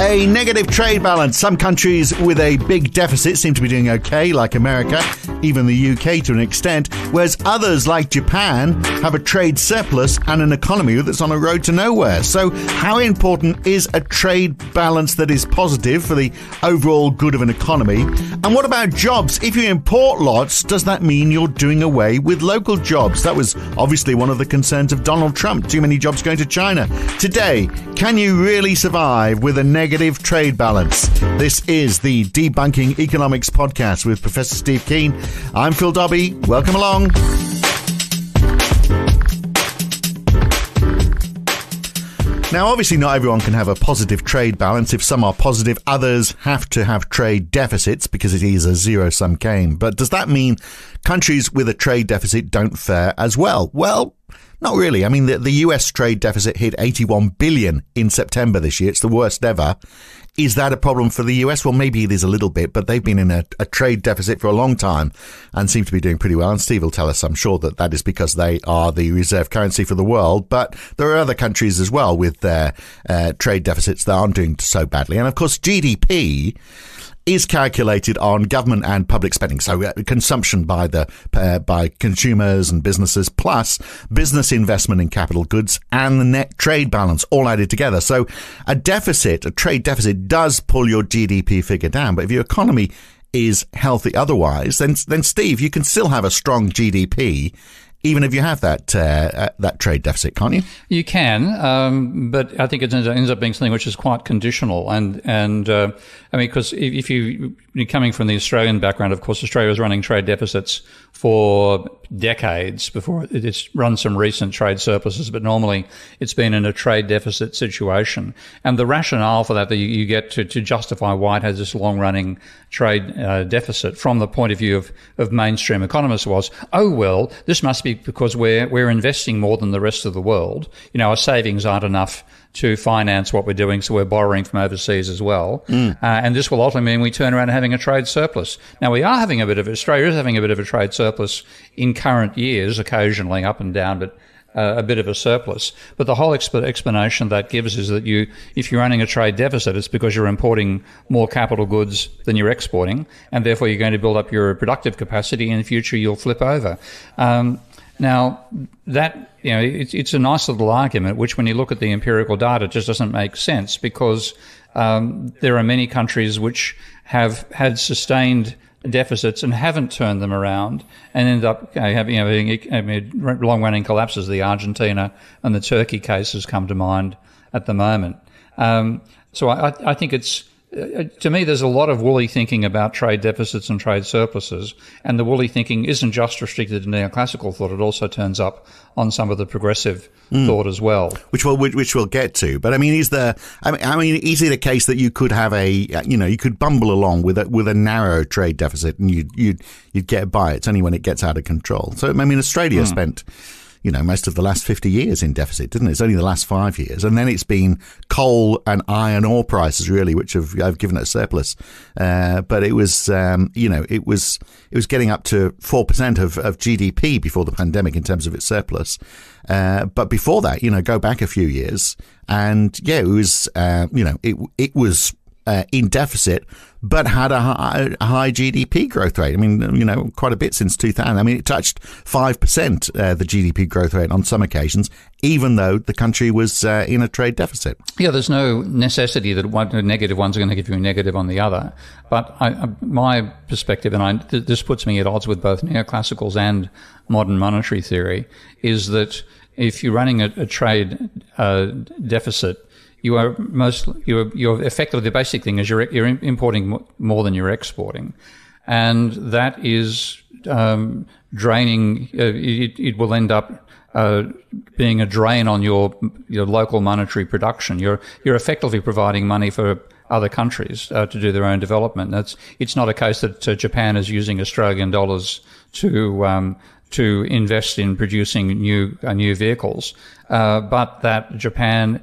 A negative trade balance. Some countries with a big deficit seem to be doing okay, like America, even the UK to an extent, whereas others, like Japan, have a trade surplus and an economy that's on a road to nowhere. So how important is a trade balance that is positive for the overall good of an economy? And what about jobs? If you import lots, does that mean you're doing away with local jobs? That was obviously one of the concerns of Donald Trump. Too many jobs going to China. Today, can you really survive with a negative trade balance? This is the Debunking Economics podcast with Professor Steve Keen. I'm Phil Dobbie. Welcome along. Now, obviously, not everyone can have a positive trade balance. If some are positive, others have to have trade deficits because it is a zero-sum game. But does that mean countries with a trade deficit don't fare as well? Well, not really. I mean, the US trade deficit hit 81 billion in September this year. It's the worst ever. Is that a problem for the US? Well, maybe it is a little bit, but they've been in a trade deficit for a long time and seem to be doing pretty well. And Steve will tell us, I'm sure, that is because they are the reserve currency for the world. But there are other countries as well with their trade deficits that aren't doing so badly. And of course, GDP is calculated on government and public spending, so consumption by consumers and businesses, plus business investment in capital goods and the net trade balance all added together. So a trade deficit does pull your GDP figure down, but if your economy is healthy otherwise, then Steve, you can still have a strong GDP even if you have that trade deficit, can't you? You can, but I think it ends up being something which is quite conditional. And I mean, because if you're coming from the Australian background, of course, Australia was running trade deficits for decades before it's run some recent trade surpluses, but normally it's been in a trade deficit situation. And the rationale for that you get to justify why it has this long-running trade deficit from the point of view of mainstream economists was, oh, well, this must be because we're investing more than the rest of the world. You know, our savings aren't enough to finance what we're doing, so we're borrowing from overseas as well. And this will ultimately mean we turn around having a trade surplus. Now, Australia is having a bit of a trade surplus in current years, occasionally up and down, but a bit of a surplus. But the whole explanation that gives is that if you're running a trade deficit, it's because you're importing more capital goods than you're exporting, and therefore you're going to build up your productive capacity. In the future, you'll flip over. Now, that, you know, it's a nice little argument, which when you look at the empirical data, just doesn't make sense because there are many countries which have had sustained deficits and haven't turned them around and end up having long-running collapses. The Argentina and the Turkey cases come to mind at the moment. So I think it's, to me, there's a lot of woolly thinking about trade deficits and trade surpluses, and the woolly thinking isn't just restricted to neoclassical thought; it also turns up on some of the progressive thought as well, which we'll get to. But I mean, is it a case that you could have you could bumble along with a narrow trade deficit and you'd get by? It's only when it gets out of control. So I mean, Australia spent most of the last 50 years in deficit, didn't it? It's only the last 5 years. And then it's been coal and iron ore prices, really, which have given it a surplus. But it was, it was getting up to 4% of GDP before the pandemic in terms of its surplus. But before that, go back a few years and it was, it was in deficit, but had a high GDP growth rate. I mean, quite a bit since 2000. I mean, it touched 5%, the GDP growth rate on some occasions, even though the country was in a trade deficit. Yeah, there's no necessity that negative ones are going to give you a negative on the other. But my perspective, and this puts me at odds with both neoclassicals and modern monetary theory, is that if you're running a trade deficit, you're effectively, the basic thing is you're importing more than you're exporting, and that is draining. It will end up being a drain on your local monetary production. You're effectively providing money for other countries to do their own development. It's not a case that Japan is using Australian dollars to invest in producing new vehicles, but that Japan,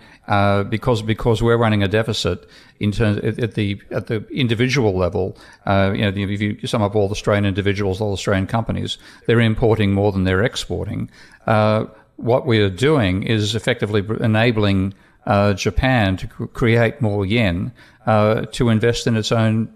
because we're running a deficit in terms at the individual level, if you sum up all the Australian individuals, all Australian companies, they're importing more than they're exporting. What we are doing is effectively enabling Japan to create more yen to invest in its own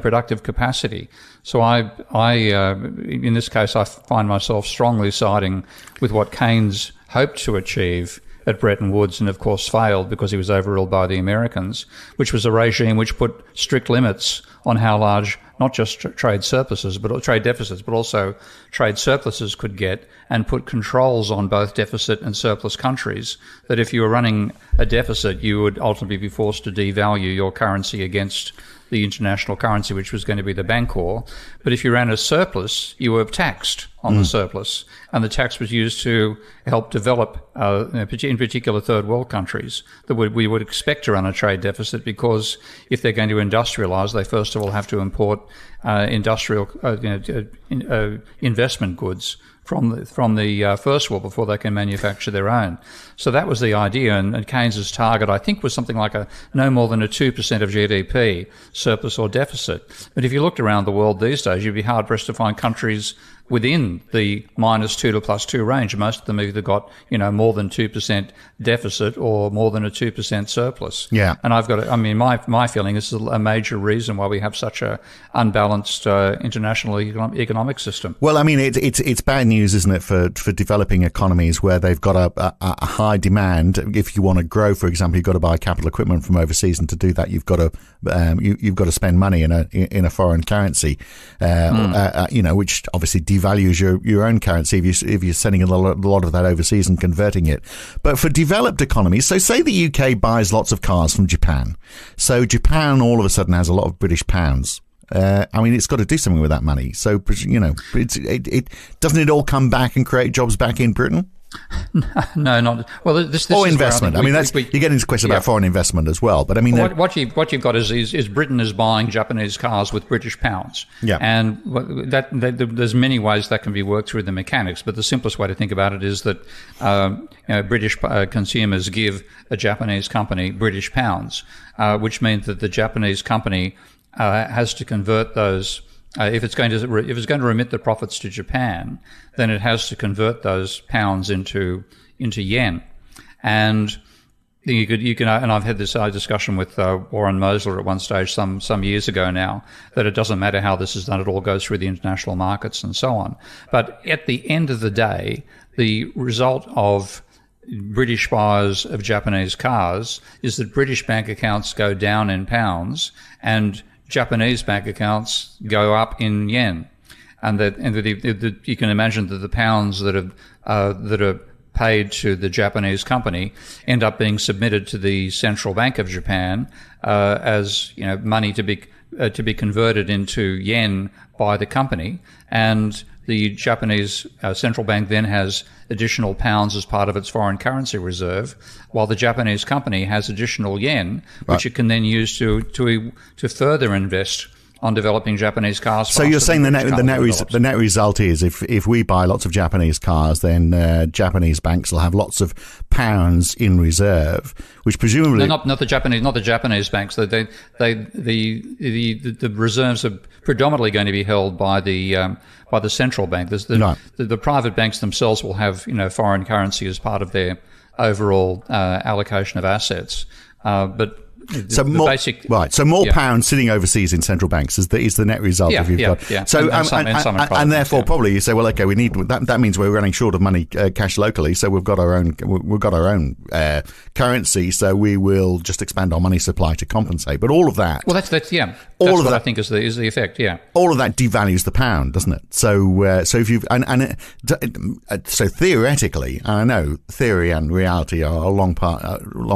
productive capacity. So in this case, I find myself strongly siding with what Keynes hoped to achieve at Bretton Woods, and of course failed because he was overruled by the Americans, which was a regime which put strict limits on how large not just trade surpluses, but trade deficits, but also trade surpluses could get, and put controls on both deficit and surplus countries, that if you were running a deficit, you would ultimately be forced to devalue your currency against the international currency, which was going to be the Bancor. But if you ran a surplus, you were taxed on the surplus. And the tax was used to help develop, in particular, third world countries that we would expect to run a trade deficit, because if they're going to industrialize, they first of all have to import industrial investment goods from the first world before they can manufacture their own. So that was the idea, and Keynes's target, I think, was something like no more than a 2% of GDP surplus or deficit. But if you looked around the world these days, you'd be hard pressed to find countries within the -2 to +2 range. Most of them either got, more than 2% deficit or more than a 2% surplus. Yeah. And my feeling is this is a major reason why we have such a unbalanced international economic system. Well, it's bad news, isn't it, for developing economies where they've got a high demand. If you want to grow, for example, you've got to buy capital equipment from overseas, and to do that, you've got to spend money in a foreign currency, which obviously devalues your own currency if you're sending a lot of that overseas and converting it. But for developed economies, so say the UK buys lots of cars from Japan, so Japan all of a sudden has a lot of British pounds. It's got to do something with that money. So it doesn't it all come back and create jobs back in Britain? No, not well. This or is investment. You get into question about foreign investment as well. But what you've got is Britain is buying Japanese cars with British pounds. Yeah, and that there's many ways that can be worked through the mechanics. But the simplest way to think about it is that British consumers give a Japanese company British pounds, which means that the Japanese company has to convert those. If it's going to remit the profits to Japan, then it has to convert those pounds into yen. And you can, and I've had this discussion with Warren Mosler at one stage some years ago now, that it doesn't matter how this is done; it all goes through the international markets and so on. But at the end of the day, the result of British buyers of Japanese cars is that British bank accounts go down in pounds and Japanese bank accounts go up in yen, and that you can imagine that the pounds that are paid to the Japanese company end up being submitted to the Central Bank of Japan as money to be converted into yen by the company, and the Japanese central bank then has additional pounds as part of its foreign currency reserve, while the Japanese company has additional yen, which it can then use to further invest on developing Japanese cars. So you're saying the net result is if we buy lots of Japanese cars, then Japanese banks will have lots of pounds in reserve, which presumably not the Japanese banks. The reserves are predominantly going to be held by the central bank. The private banks themselves will have foreign currency as part of their overall allocation of assets, but. So more pounds sitting overseas in central banks is the net result. So and therefore probably you say, well, okay, we need that. That means we're running short of money, cash locally. So we've got our own currency. So we will just expand our money supply to compensate. But all of that, that's all of that, I think is the effect. Yeah, all of that devalues the pound, doesn't it? So if you've so theoretically, I know theory and reality are a long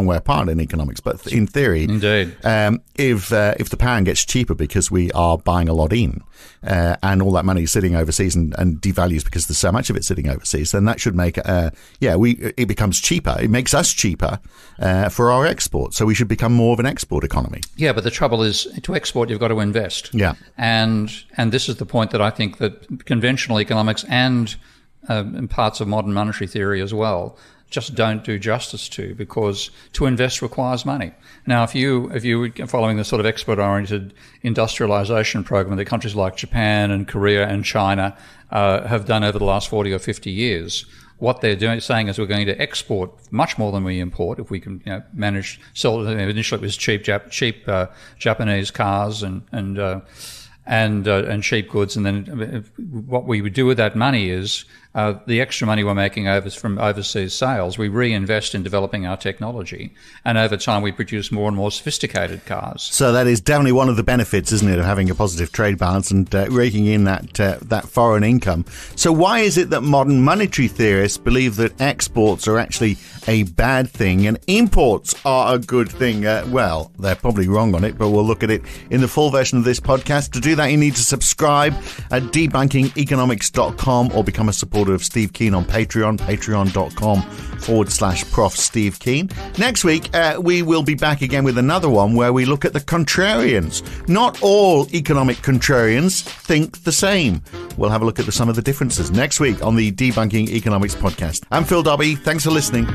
way apart in economics, but in theory. Indeed. If the pound gets cheaper because we are buying a lot in, and all that money is sitting overseas and devalues because there's so much of it sitting overseas, then that should make it becomes cheaper. It makes us cheaper for our export. So we should become more of an export economy. Yeah, but the trouble is to export you've got to invest. Yeah, and this is the point that I think that conventional economics and parts of modern monetary theory as well just don't do justice to, because to invest requires money. Now, if you were following the sort of export-oriented industrialization program that countries like Japan and Korea and China have done over the last 40 or 50 years, what they're doing, saying is we're going to export much more than we import if we can manage sell. Initially, it was cheap Japanese cars and cheap goods, and then what we would do with that money is the extra money we're making from overseas sales, we reinvest in developing our technology, and over time we produce more and more sophisticated cars. So that is definitely one of the benefits, isn't it, of having a positive trade balance and raking in that foreign income. So why is it that modern monetary theorists believe that exports are actually a bad thing and imports are a good thing? Well, they're probably wrong on it, but we'll look at it in the full version of this podcast. To do that, you need to subscribe at debunkingeconomics.com or become a supporter of Steve Keen on Patreon, patreon.com/Prof. Steve Keen. Next week, we will be back again with another one where we look at the contrarians. Not all economic contrarians think the same. We'll have a look at some of the differences next week on the Debunking Economics podcast. I'm Phil Dobbie. Thanks for listening.